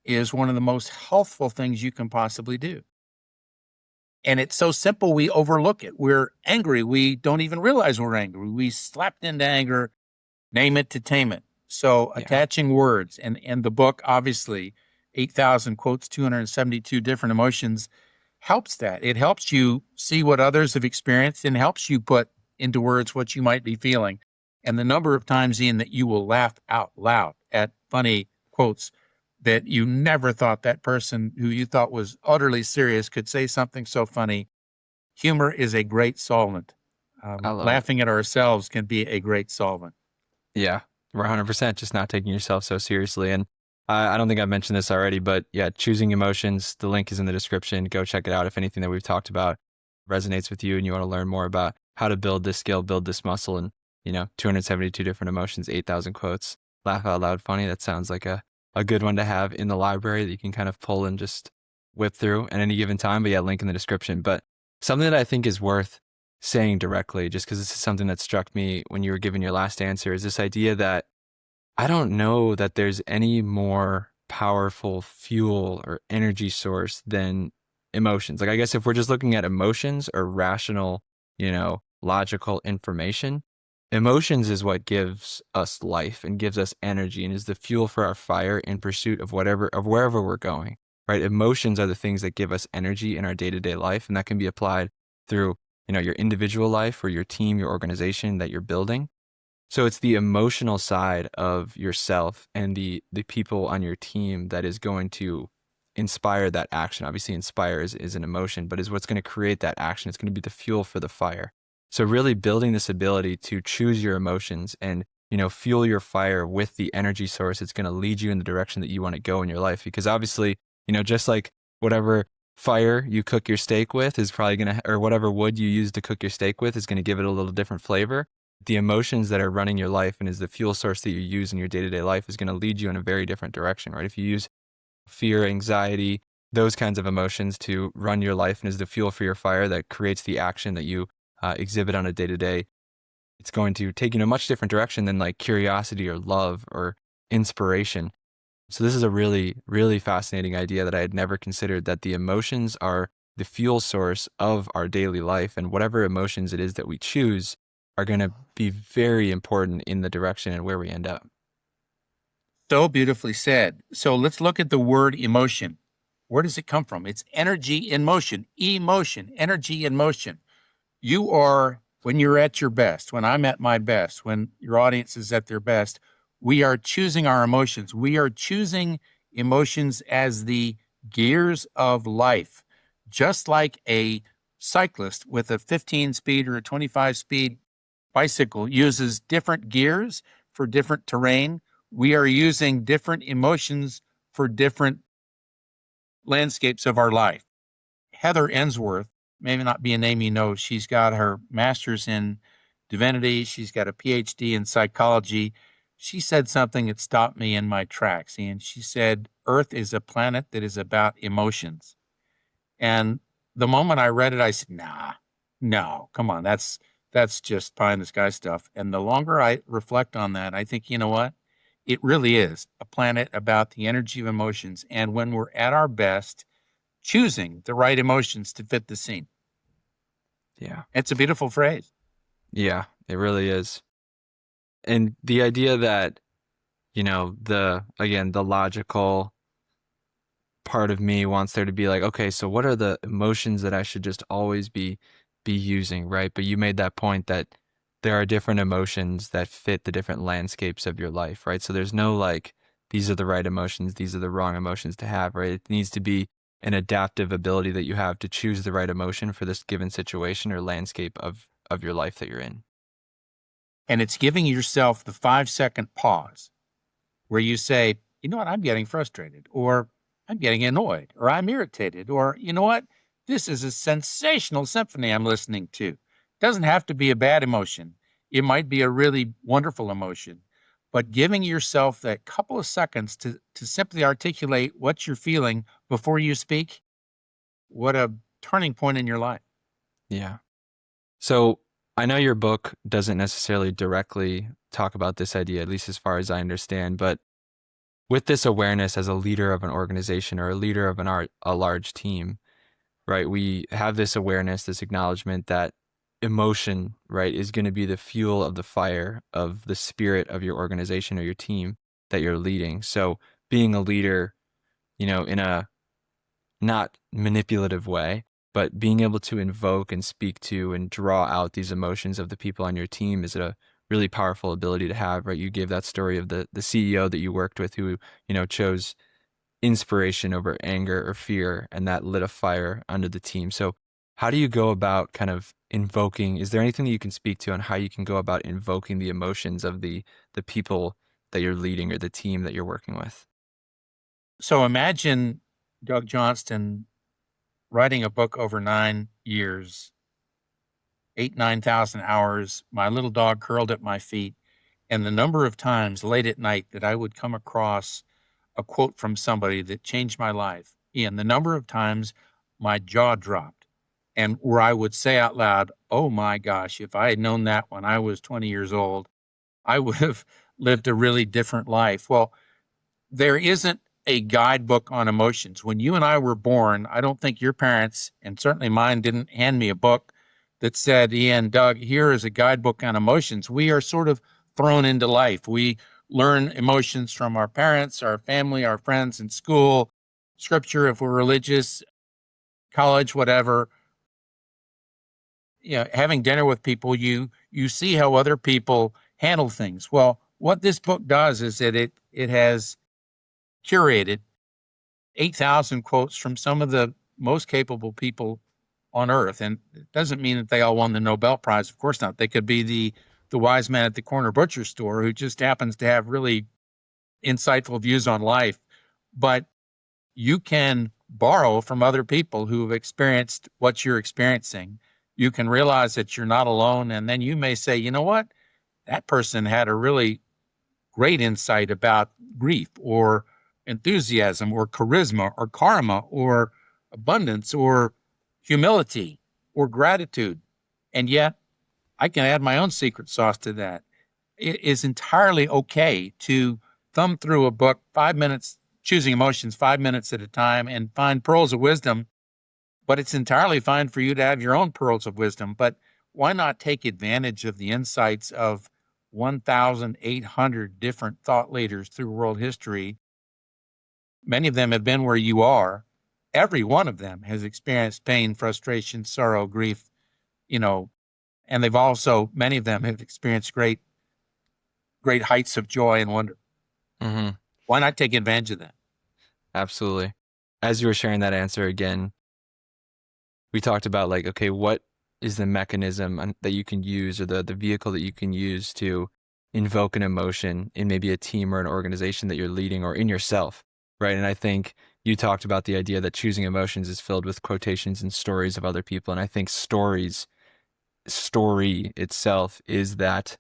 is one of the most healthful things you can possibly do. And it's so simple, we overlook it. We're angry. We don't even realize we're angry. We slapped into anger, name it to tame it. So attaching words and the book, obviously, 8,000 quotes, 272 different emotions, helps that. It helps you see what others have experienced and helps you put into words what you might be feeling. And the number of times, Ian, that you will laugh out loud at funny quotes that you never thought that person who you thought was utterly serious could say something so funny. Humor is a great solvent. Laughing at ourselves can be a great solvent. Yeah, we're 100% just not taking yourself so seriously. And I don't think I've mentioned this already, but yeah, choosing emotions, the link is in the description. Go check it out if anything that we've talked about resonates with you and you want to learn more about how to build this skill, build this muscle, and 272 different emotions, 8,000 quotes, laugh out loud funny. That sounds like a good one to have in the library that you can kind of pull and just whip through at any given time. But yeah, link in the description. But something that I think is worth saying directly, just because this is something that struck me when you were giving your last answer, is this idea that I don't know that there's any more powerful fuel or energy source than emotions. Like, I guess if we're just looking at emotions or rational, logical information, emotions is what gives us life and gives us energy and is the fuel for our fire in pursuit of wherever we're going, right? Emotions are the things that give us energy in our day-to-day life, and that can be applied through, your individual life or your team, your organization that you're building. So it's the emotional side of yourself and the people on your team that is going to inspire that action. Obviously, inspire is an emotion, but is what's going to create that action. It's going to be the fuel for the fire. So really building this ability to choose your emotions and, fuel your fire with the energy source, it's going to lead you in the direction that you want to go in your life. Because obviously, just like whatever fire you cook your steak with is probably going to, or whatever wood you use to cook your steak with is going to give it a little different flavor. The emotions that are running your life and is the fuel source that you use in your day-to-day life is going to lead you in a very different direction, right? If you use fear, anxiety, those kinds of emotions to run your life and is the fuel for your fire that creates the action that you exhibit on a day-to-day, it's going to take you in a much different direction than like curiosity or love or inspiration. So this is a really, really fascinating idea that I had never considered, that the emotions are the fuel source of our daily life, and whatever emotions it is that we choose are going to be very important in the direction and where we end up. So beautifully said. So let's look at the word emotion. Where does it come from? It's energy in motion, emotion, energy in motion. You are, when you're at your best, when I'm at my best, when your audience is at their best, we are choosing our emotions. We are choosing emotions as the gears of life, just like a cyclist with a 15 speed or a 25 speed bicycle uses different gears for different terrain. We are using different emotions for different landscapes of our life. Heather Ensworth, maybe not be a name you know, she's got her master's in divinity. She's got a PhD in psychology. She said something that stopped me in my tracks. And she said, Earth is a planet that is about emotions. And the moment I read it, I said, no, come on. That's just pie in the sky stuff. And the longer I reflect on that, I think, you know what? It really is a planet about the energy of emotions. And when we're at our best, choosing the right emotions to fit the scene. Yeah. It's a beautiful phrase. Yeah, it really is. And the idea that, the logical part of me wants there to be like, okay, so what are the emotions that I should just always be using, right? But you made that point that there are different emotions that fit the different landscapes of your life, right? So there's no like these are the right emotions, these are the wrong emotions to have, right? It needs to be an adaptive ability that you have to choose the right emotion for this given situation or landscape of your life that you're in. And it's giving yourself the 5-second pause where you say, you know what, I'm getting frustrated, or I'm getting annoyed, or I'm irritated, or you know what, this is a sensational symphony I'm listening to. It doesn't have to be a bad emotion. It might be a really wonderful emotion, but giving yourself that couple of seconds to simply articulate what you're feeling before you speak, what a turning point in your life. Yeah. So I know your book doesn't necessarily directly talk about this idea, at least as far as I understand, but with this awareness as a leader of an organization or a leader of a large team, right? We have this awareness, this acknowledgement that emotion, right, is going to be the fuel of the fire of the spirit of your organization or your team that you're leading. So being a leader, in a not manipulative way, but being able to invoke and speak to and draw out these emotions of the people on your team is a really powerful ability to have, right? You gave that story of the CEO that you worked with who, chose inspiration over anger or fear, and that lit a fire under the team. So how do you go about kind of invoking, is there anything that you can speak to on how you can go about invoking the emotions of the people that you're leading or the team that you're working with? So imagine Doug Johnston writing a book over 9 years, 9,000 hours, my little dog curled at my feet, and the number of times late at night that I would come across a quote from somebody that changed my life, and the number of times my jaw dropped, and where I would say out loud, "Oh my gosh, if I had known that when I was 20 years old, I would have lived a really different life." Well, there isn't a guidebook on emotions. When you and I were born, I don't think your parents, and certainly mine, didn't hand me a book that said, Ian, Doug, here is a guidebook on emotions. We are sort of thrown into life. We learn emotions from our parents, our family, our friends in school, scripture if we're religious, college, whatever. Having dinner with people, you see how other people handle things. Well, what this book does is that it has curated 8,000 quotes from some of the most capable people on earth. And it doesn't mean that they all won the Nobel Prize. Of course not. They could be the wise man at the corner butcher store who just happens to have really insightful views on life. But you can borrow from other people who have experienced what you're experiencing. You can realize that you're not alone. And then you may say, you know what? That person had a really great insight about grief or enthusiasm or charisma or karma or abundance or humility or gratitude. And yet I can add my own secret sauce to that. It is entirely okay to thumb through a book 5 minutes, choosing emotions 5 minutes at a time, and find pearls of wisdom. But it's entirely fine for you to have your own pearls of wisdom. But why not take advantage of the insights of 1,800 different thought leaders through world history? Many of them have been where you are. Every one of them has experienced pain, frustration, sorrow, grief, you know, and they've also, many of them have experienced great heights of joy and wonder. Mm-hmm. Why not take advantage of that? Absolutely. As you were sharing that answer again, we talked about like, okay, what is the mechanism that you can use or the vehicle that you can use to invoke an emotion in maybe a team or an organization that you're leading or in yourself, right? And I think you talked about the idea that choosing emotions is filled with quotations and stories of other people. And I think story itself is that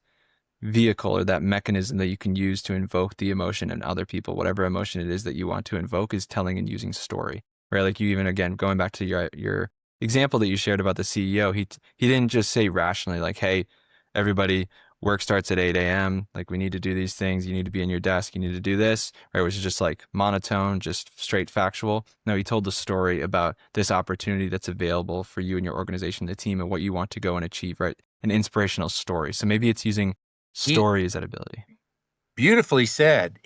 vehicle or that mechanism that you can use to invoke the emotion in other people. Whatever emotion it is that you want to invoke is telling and using story, right? Like you even, again, going back to your example that you shared about the CEO, he didn't just say rationally like, hey, everybody, work starts at 8 a.m. Like we need to do these things. You need to be in your desk. You need to do this, right? Which is just like monotone, just straight factual. No, he told the story about this opportunity that's available for you and your organization, the team, and what you want to go and achieve, right? An inspirational story. So maybe it's using He Story is that ability. beautifully said.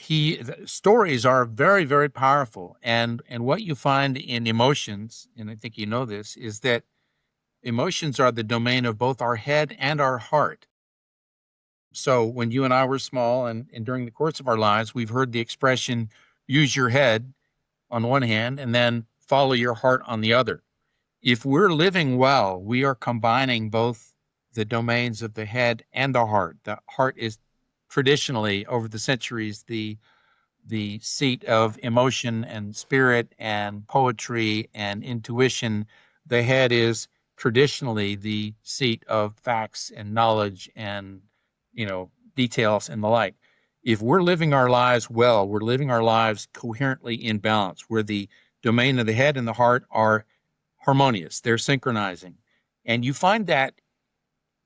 Stories are very, very powerful, and what you find in emotions, and I think you know this, is that emotions are the domain of both our head and our heart. So when you and I were small, and during the course of our lives, we've heard the expression, use your head on one hand and then follow your heart on the other. If we're living well, we are combining both the domains of the head and the heart. The heart is traditionally, over the centuries, the seat of emotion and spirit and poetry and intuition. The head is traditionally the seat of facts and knowledge and, details and the like. If we're living our lives well, we're living our lives coherently in balance, where the domain of the head and the heart are harmonious, they're synchronizing. And you find that,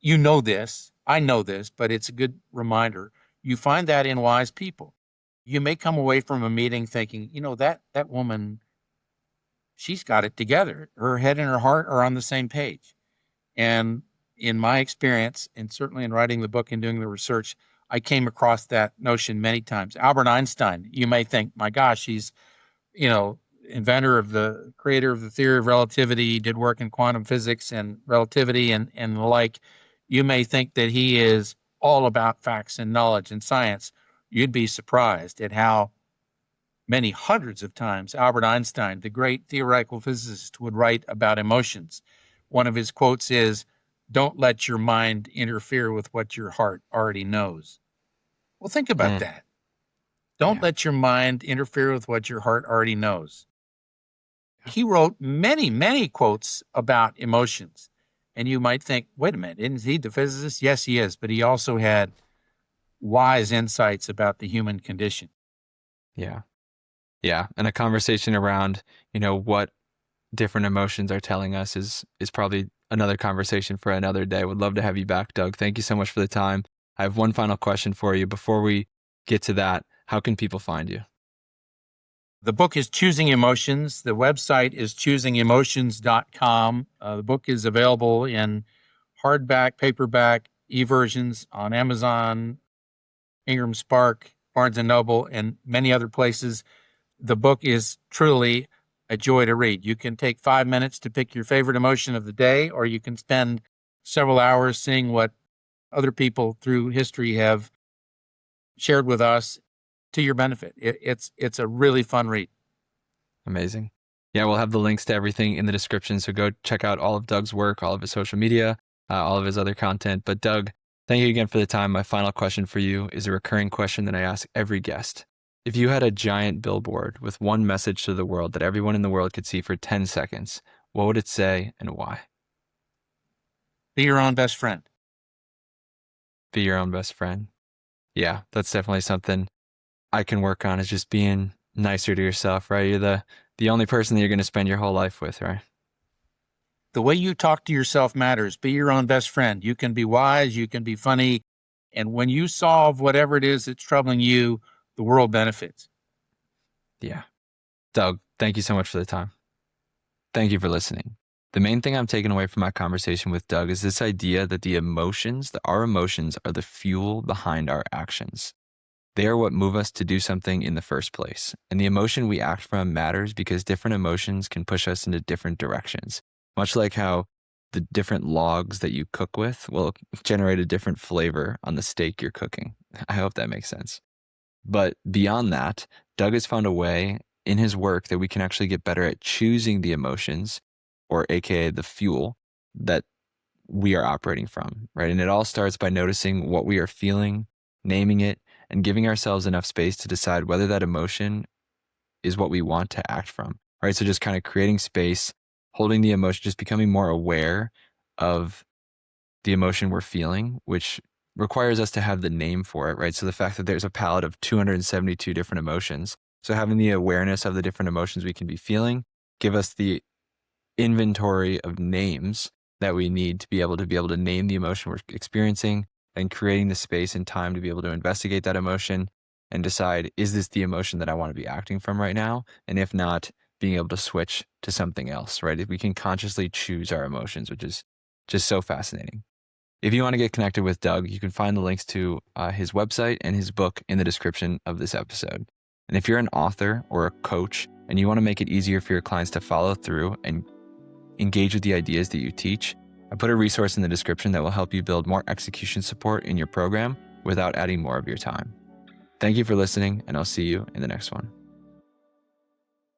this, I know this, but it's a good reminder. You find that in wise people. You may come away from a meeting thinking, that woman, she's got it together. Her head and her heart are on the same page. And in my experience, and certainly in writing the book and doing the research, I came across that notion many times. Albert Einstein, you may think, my gosh, he's, you know, creator of the theory of relativity, did work in quantum physics and relativity and the like. You may think that he is all about facts and knowledge and science. You'd be surprised at how many hundreds of times Albert Einstein, the great theoretical physicist, would write about emotions. One of his quotes is, "Don't let your mind interfere with what your heart already knows." Well, think about Mm, that. Don't yeah. let your mind interfere with what your heart already knows. Yeah. He wrote many, many quotes about emotions. And you might think, wait a minute, isn't he the physicist? Yes, he is. But he also had wise insights about the human condition. Yeah. Yeah. And a conversation around, what different emotions are telling us is probably another conversation for another day. Would love to have you back, Doug. Thank you so much for the time. I have one final question for you. Before we get to that, how can people find you? The book is Choosing Emotions. The website is choosingemotions.com. The book is available in hardback, paperback, e-versions on Amazon, Ingram Spark, Barnes & Noble, and many other places. The book is truly a joy to read. You can take 5 minutes to pick your favorite emotion of the day, or you can spend several hours seeing what other people through history have shared with us to your benefit. It's a really fun read. Amazing. Yeah, we'll have the links to everything in the description. So go check out all of Doug's work, all of his social media, all of his other content. But Doug, thank you again for the time. My final question for you is a recurring question that I ask every guest. If you had a giant billboard with one message to the world that everyone in the world could see for 10 seconds, what would it say and why? Be your own best friend. Be your own best friend. Yeah, that's definitely something I can work on, is just being nicer to yourself, right? You're the only person that you're going to spend your whole life with, right? The way you talk to yourself matters. Be your own best friend. You can be wise, you can be funny, and when you solve whatever it is that's troubling you, the world benefits. Yeah. Doug, thank you so much for the time. Thank you for listening. The main thing I'm taking away from my conversation with Doug is this idea that our emotions are the fuel behind our actions. They are what move us to do something in the first place. And the emotion we act from matters because different emotions can push us into different directions. Much like how the different logs that you cook with will generate a different flavor on the steak you're cooking. I hope that makes sense. But beyond that, Doug has found a way in his work that we can actually get better at choosing the emotions, or AKA the fuel, that we are operating from, right? And it all starts by noticing what we are feeling, naming it, and giving ourselves enough space to decide whether that emotion is what we want to act from, right? So just kind of creating space, holding the emotion, just becoming more aware of the emotion we're feeling, which requires us to have the name for it, right? So the fact that there's a palette of 272 different emotions. So having the awareness of the different emotions we can be feeling, give us the inventory of names that we need to be able to name the emotion we're experiencing, and creating the space and time to be able to investigate that emotion and decide, is this the emotion that I want to be acting from right now? And if not, being able to switch to something else, right? If we can consciously choose our emotions, which is just so fascinating. If you want to get connected with Doug, you can find the links to his website and his book in the description of this episode. And if you're an author or a coach and you want to make it easier for your clients to follow through and engage with the ideas that you teach, I put a resource in the description that will help you build more execution support in your program without adding more of your time. Thank you for listening, and I'll see you in the next one.